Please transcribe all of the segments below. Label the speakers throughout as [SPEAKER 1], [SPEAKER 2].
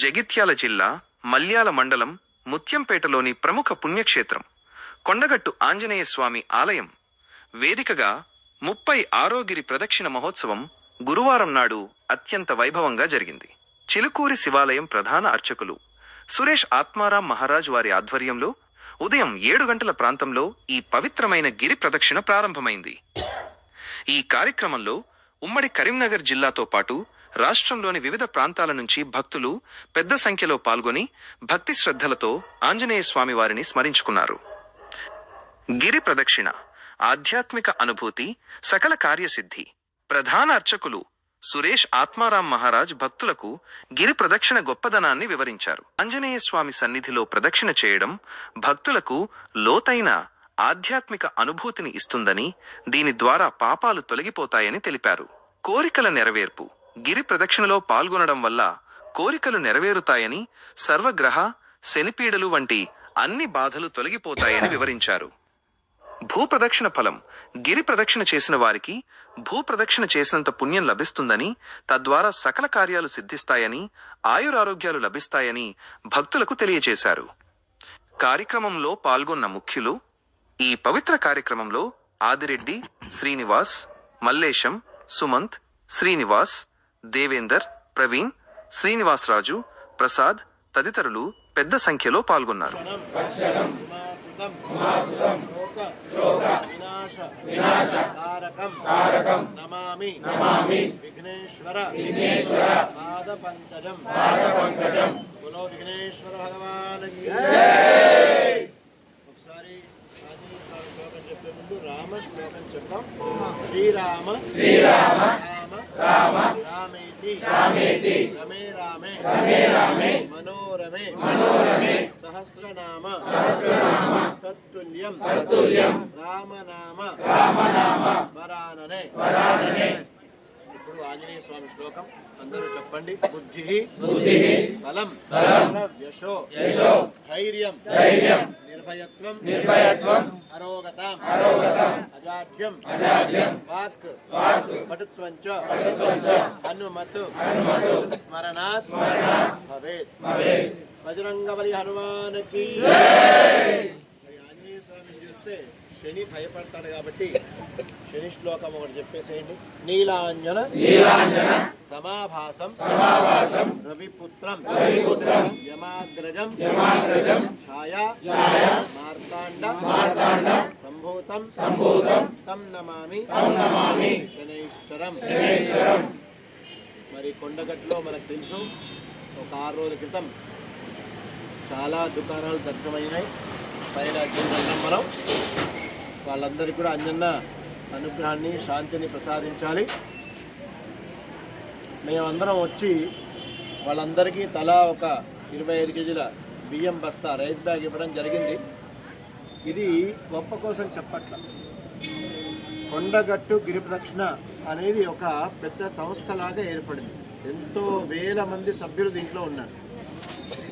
[SPEAKER 1] జగిత్యాల జిల్లా మల్యాల మండలం ముత్యంపేటలోని ప్రముఖ పుణ్యక్షేత్రం కొండగట్టు ఆంజనేయ స్వామి ఆలయం వేదికగా 36వ గిరి ప్రదక్షిణ మహోత్సవం గురువారం నాడు అత్యంత వైభవంగా జరిగింది. చిలుకూరి శివాలయం ప్రధాన అర్చకులు సురేష్ ఆత్మారాం మహారాజ్ వారి ఆధ్వర్యంలో ఉదయం 7 గంటల ప్రాంతంలో ఈ పవిత్రమైన గిరి ప్రదక్షిణ ప్రారంభమైంది. ఈ కార్యక్రమంలో ఉమ్మడి కరీంనగర్ జిల్లాతో పాటు రాష్ట్రంలోని వివిధ ప్రాంతాల నుంచి భక్తులు పెద్ద సంఖ్యలో పాల్గొని భక్తి శ్రద్ధలతో ఆంజనేయ స్వామి వారిని స్మరించుకున్నారు. గిరి ప్రదక్షిణ ఆధ్యాత్మిక అనుభూతి, సకల కార్యసిద్ధి. ప్రధాన అర్చకులు సురేష్ ఆత్మారాం మహారాజ్ భక్తులకు గిరి ప్రదక్షిణ గొప్పదనాన్ని వివరించారు. ఆంజనేయ స్వామి సన్నిధిలో ప్రదక్షిణ చేయడం భక్తులకు లోతైన ఆధ్యాత్మిక అనుభూతిని ఇస్తుందని, దీని ద్వారా పాపాలు తొలగిపోతాయని తెలిపారు. కోరికల నెరవేర్పు. గిరి ప్రదక్షిణలో పాల్గొనడం వల్ల కోరికలు నెరవేరుతాయని, సర్వగ్రహ శనిపీడలు వంటి అన్ని బాధలు తొలగిపోతాయని వివరించారు. భూప్రదక్షిణ ఫలం. గిరి ప్రదక్షిణ చేసిన వారికి భూప్రదక్షిణ చేసినంత పుణ్యం లభిస్తుందని, తద్వారా సకల కార్యాలు సిద్ధిస్తాయని, ఆయురారోగ్యాలు లభిస్తాయని భక్తులకు తెలియజేశారు. కార్యక్రమంలో పాల్గొన్న ముఖ్యులు. ఈ పవిత్ర కార్యక్రమంలో ఆదిరెడ్డి, శ్రీనివాస్, మల్లేశం, సుమంత్, శ్రీనివాస్, దేవేందర్, ప్రవీణ్, శ్రీనివాసరాజు, ప్రసాద్ తదితరులు పెద్ద సంఖ్యలో పాల్గొన్నారు.
[SPEAKER 2] రామ శ్లోకం చెప్తాం. శ్రీరామ శ్రీరామ రామ రామేతి రామేతి రమే రామే రమే రామే మనోరమే మనోరమే సహస్రనామ సహస్రనామ తత్తుల్యం తత్తుల్యం రామనామ రామనామ వరాననే వరాననే. ఇప్పుడు ఆంజనేయ స్వామి శ్లోకం అందరూ చెప్పండి. బుద్ధి బుద్ధి బలం బలం యశో యశో ధైర్యం ధైర్యం నిర్భయత్వం నిర్భయత్వం అరోగతం అరోగతం అజాడ్యం అజాడ్యం వాక్ వాక్ పటుత్వం చ పటుత్వం చ హనుమతు హనుమతు స్మరణాత్ స్మరణాత్ భవేత్ భవేత్. బజరంగబలి హనుమానికి జై. ఆంజనేయ స్వామిని చూస్తే శని భయపడతాడు కాబట్టి శని శ్లోకం ఒకటి చెప్పేసేయండి. నీలాంజన నీలాంజన సమాభాసం సమాభాసం రవిపుత్రం రవిపుత్రం యమాగ్రజం యమాగ్రజం ఛాయా ఛాయా మార్తాండ మార్తాండ సంభూతం సంభూతం తం నమామి శనైశ్చరం శనైశ్చరం. మరి కొండగట్టులో మనకు తెలుసు, ఒక 6 రోజుల క్రితం చాలా దుకాణాలు దగ్ధమైనాయి. పైన మనం వాళ్ళందరికీ కూడా అంజన్న అనుగ్రహాన్ని శాంతిని ప్రసాదించాలి. మేమందరం వచ్చి వాళ్ళందరికీ తలా ఒక 25 కేజీల బియ్యం బస్తా రైస్ బ్యాగ్ ఇవ్వడం జరిగింది. ఇది గొప్ప కోసం చెప్పట్ల. కొండగట్టు గిరి ప్రదక్షిణ అనేది ఒక పెద్ద సంస్థలాగా ఏర్పడింది. ఎంతో వేల మంది సభ్యులు దీంట్లో ఉన్నారు.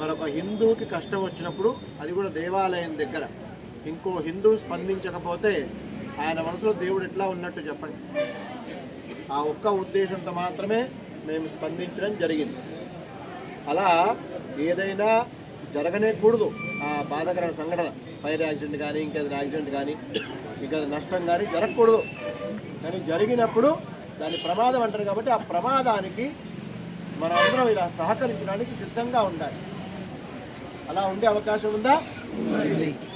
[SPEAKER 2] మరొక హిందూకి కష్టం వచ్చినప్పుడు, అది కూడా దేవాలయం దగ్గర, ఇంకో హిందూ స్పందించకపోతే ఆయన మనసులో దేవుడు ఎట్లా ఉన్నట్టు చెప్పండి. ఆ ఒక్క ఉద్దేశంతో మాత్రమే మేము స్పందించడం జరిగింది. అలా ఏదైనా జరగనే కూడదు. ఆ బాధాకరమైన సంఘటన, ఫైర్ యాక్సిడెంట్ కానీ, ఇంకేదైనా యాక్సిడెంట్ కానీ, ఇంకా నష్టం కానీ జరగకూడదు. కానీ జరిగినప్పుడు దాని ప్రమాదం అంటారు కాబట్టి ఆ ప్రమాదానికి మనం అందరం ఇలా సహకరించడానికి సిద్ధంగా ఉండాలి. అలా ఉండే అవకాశం ఉందా?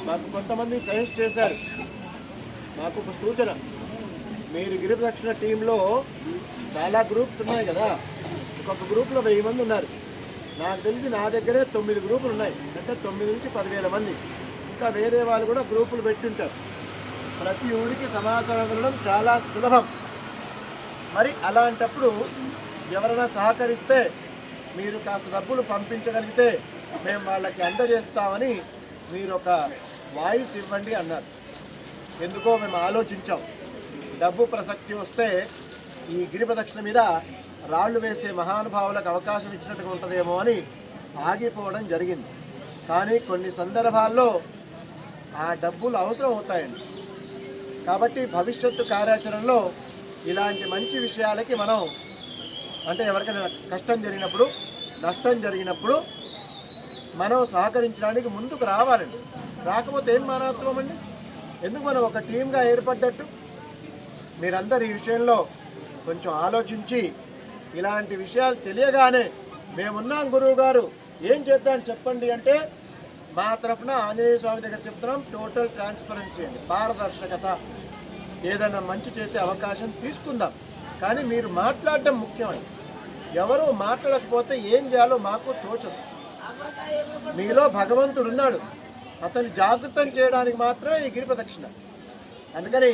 [SPEAKER 2] మాకు కొంతమంది సజెస్ట్ చేశారు. మాకు ఒక సూచన, మీరు గిరి ప్రదక్షిణ టీంలో చాలా గ్రూప్స్ ఉన్నాయి కదా, ఒక్కొక్క గ్రూప్లో 1000 మంది ఉన్నారు. నాకు తెలిసి నా దగ్గరే 9 గ్రూపులు ఉన్నాయి. అంటే 9 నుంచి 10,000 మంది. ఇంకా వేరే వాళ్ళు కూడా గ్రూపులు పెట్టుంటారు. ప్రతి ఊరికి సమాచారం వెళ్ళడం చాలా సులభం. మరి అలాంటప్పుడు ఎవరైనా సహకరిస్తే, మీరు కాస్త డబ్బులు పంపించగలిగితే మేము వాళ్ళకి అందజేస్తామని మీరు ఒక వాయిస్ ఇవ్వండి అన్నారు. ఎందుకో మేము ఆలోచించాం. డబ్బు ప్రసక్తి వస్తే ఈ గిరి ప్రదక్షిణ మీద రాళ్లు వేసే మహానుభావులకు అవకాశం ఇచ్చినట్టుగా ఉంటుందేమో అని ఆగిపోవడం జరిగింది. కానీ కొన్ని సందర్భాల్లో ఆ డబ్బులు అవసరం అవుతాయండి. కాబట్టి భవిష్యత్తు కార్యాచరణలో ఇలాంటి మంచి విషయాలకి మనం, అంటే ఎవరికైనా కష్టం జరిగినప్పుడు నష్టం జరిగినప్పుడు మనం సహకరించడానికి ముందుకు రావాలండి. రాకపోతే ఏం మానవత్వం అండి? ఎందుకు మనం ఒక టీమ్గా ఏర్పడ్డట్టు? మీరందరూ ఈ విషయంలో కొంచెం ఆలోచించి ఇలాంటి విషయాలు తెలియగానే మేమున్నాం గురువు గారు ఏం చేద్దాం చెప్పండి అంటే మా తరఫున ఆంజనేయ స్వామి దగ్గర చెప్తున్నాం, టోటల్ ట్రాన్స్పరెన్సీ అండి, పారదర్శకత. ఏదైనా మంచి చేసే అవకాశం తీసుకుందాం, కానీ మీరు మాట్లాడడం ముఖ్యమండి. ఎవరు మాట్లాడకపోతే ఏం చేయాలో మాకు తోచదు. మీలో భగవంతుడు ఉన్నాడు, అతన్ని జాగృతం చేయడానికి మాత్రమే ఈ గిరి ప్రదక్షిణ. అందుకని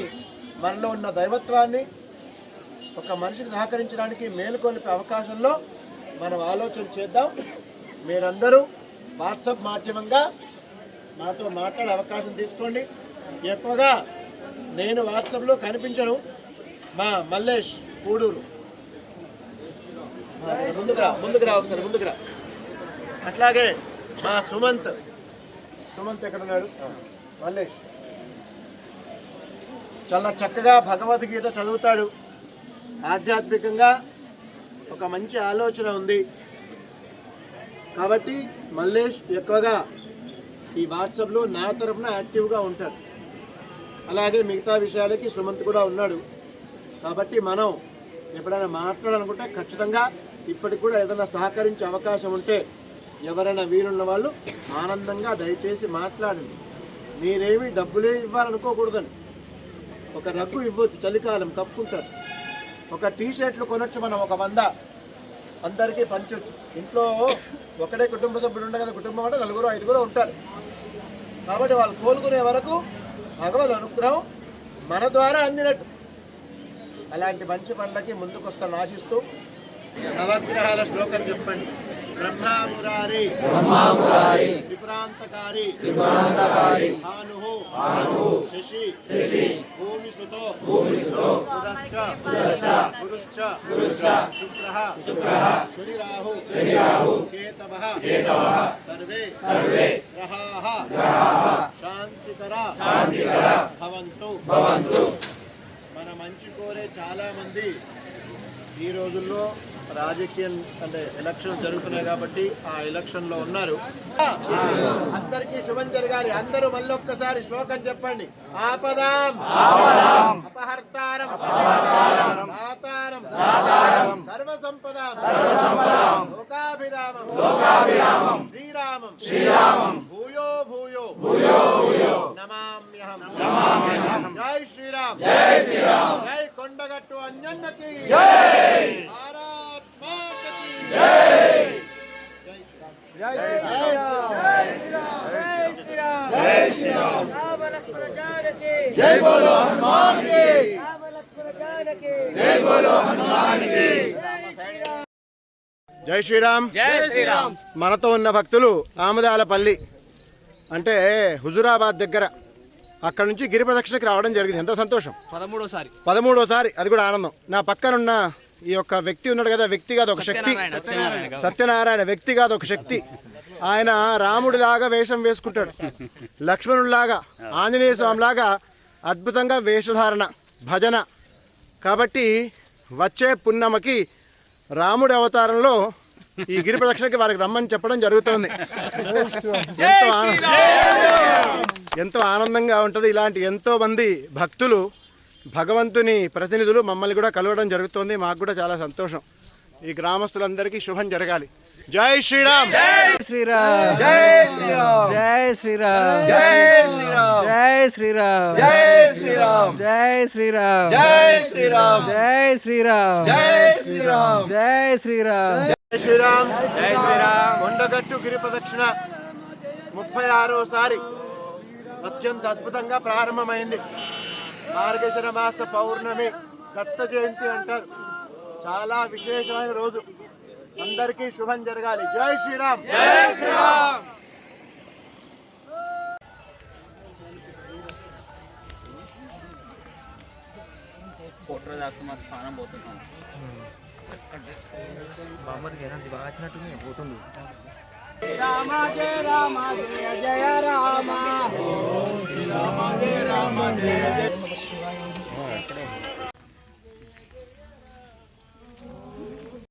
[SPEAKER 2] మనలో ఉన్న దైవత్వాన్ని ఒక మనిషికి సహకరించడానికి మేలుకొల్పే అవకాశంలో మనం ఆలోచన చేద్దాం. మీరందరూ వాట్సాప్ మాధ్యమంగా నాతో మాట్లాడే అవకాశం తీసుకోండి. ఎక్కువగా నేను వాట్సాప్లో కనిపించను. మా మల్లేష్ కూడూరు ముందుకురా ఒకసారి ముందుకురా. అట్లాగే మా సుమంత్ ఎక్కడ ఉన్నాడు? మల్లేష్ చాలా చక్కగా భగవద్గీత చదువుతాడు. ఆధ్యాత్మికంగా ఒక మంచి ఆలోచన ఉంది కాబట్టి మల్లేష్ ఎక్కువగా ఈ వాట్సాప్లో నా తరఫున యాక్టివ్గా ఉంటాడు. అలాగే మిగతా విషయాలకి సుమంత్ కూడా ఉన్నాడు. కాబట్టి మనం ఎప్పుడైనా మాట్లాడాలనుకుంటే ఖచ్చితంగా ఇప్పటికి కూడా ఏదైనా సహకరించే అవకాశం ఉంటే ఎవరైనా వీలున్న వాళ్ళు ఆనందంగా దయచేసి మాట్లాడండి. మీరేమి డబ్బులే ఇవ్వాలనుకోకూడదండి. ఒక రగ్గు ఇవ్వచ్చు, చలికాలం కప్పుకుంటారు. ఒక టీషర్ట్లు కొనొచ్చు, మనం ఒక 100 అందరికీ పంచవచ్చు. ఇంట్లో ఒకటే కుటుంబ సభ్యుడు ఉండే కదా, కుటుంబం అంటే 4 5 ఉంటారు. కాబట్టి వాళ్ళు కోలుకునే వరకు భగవద్ అనుగ్రహం మన ద్వారా అందినట్టు. అలాంటి మంచి పనులకి ముందుకు వస్తాను ఆశిస్తూ నవగ్రహాల శ్లోకం చెప్పండి. బ్రహ్మామురారి త్రిపురాంతకారి భానుః శశి భూమిసుతో పురుశ్చ శుక్రః శనిరాహు కేతవః సర్వే గ్రహాః శాంతికర భవంతు. మన మంచి కోరే చాలా మంది ఈ రోజుల్లో రాజకీయం అంటే ఎలక్షన్ జరుగుతున్నాయి కాబట్టి ఆ ఎలక్షన్లో ఉన్నారు. అందరికీ శుభం జరగాలి. అందరూ మళ్ళీ ఒక్కసారి శ్లోకం చెప్పండి. ఆపదాం అపహర్తారం దాతారం సర్వసంపదాం లోకాభిరామం శ్రీరామం భూయో భూయో నమామ్యహం. జై శ్రీరామ్, జై కొండగట్టు అంజన్నకి, భారత్ మాతా కీ జై. జై శ్రీరామ్. జై బోలో హనుమాన్ కి, జై బోలో హనుమాన్ కి. జై శ్రీరామ్. మనతో ఉన్న భక్తులు ఆమదాలపల్లి అంటే హుజురాబాద్ దగ్గర, అక్కడ నుంచి గిరి ప్రదక్షిణకి రావడం జరిగింది. ఎంతో సంతోషం. 13వసారి, అది కూడా ఆనందం. నా పక్కనున్న ఈ యొక్క వ్యక్తి ఉన్నాడు కదా, వ్యక్తి కాదు ఒక శక్తి, సత్యనారాయణ వ్యక్తి కాదు ఒక శక్తి. ఆయన రాముడిలాగా వేషం వేసుకుంటాడు, లక్ష్మణుడిలాగా, ఆంజనేయ స్వామిలాగా అద్భుతంగా వేషధారణ, భజన. కాబట్టి వచ్చే పున్నమకి రాముడి అవతారంలో ఈ గిరి ప్రదక్షిణకి వారికి రమ్మని చెప్పడం జరుగుతుంది. ఎంతో ఆనందంగా ఉంటుంది. ఇలాంటి ఎంతో మంది భక్తులు, భగవంతుని ప్రతినిధులు మమ్మల్ని కూడా కలవడం జరుగుతుంది. మాకు కూడా చాలా సంతోషం. ఈ గ్రామస్తులందరికీ శుభం జరగాలి. జై శ్రీరామ్.
[SPEAKER 3] జై శ్రీరామ్. జై శ్రీరామ్. జై శ్రీరామ్. జై శ్రీరామ్. జై శ్రీరామ్. జై శ్రీరామ్. జై శ్రీరామ్. జై శ్రీరామ్. జై శ్రీరామ్. జై శ్రీరామ్. జై శ్రీరామ్.
[SPEAKER 2] జై శ్రీరామ్. జై శ్రీరామ్. కొండగట్టు గిరి ప్రదక్షిణ 36వసారి అత్యంత అద్భుతంగా ప్రారంభమైంది. మార్గశిర మాస పౌర్ణమి, దత్త జయంతి అంటారు. చాలా విశేషమైన రోజు. అందరికీ శుభం జరగాలి. జై శ్రీరామ్. జై శ్రీరామ్.
[SPEAKER 3] రామ జయ రామ జయ జయ రామ.
[SPEAKER 2] రామ జయ రామ జయ జయ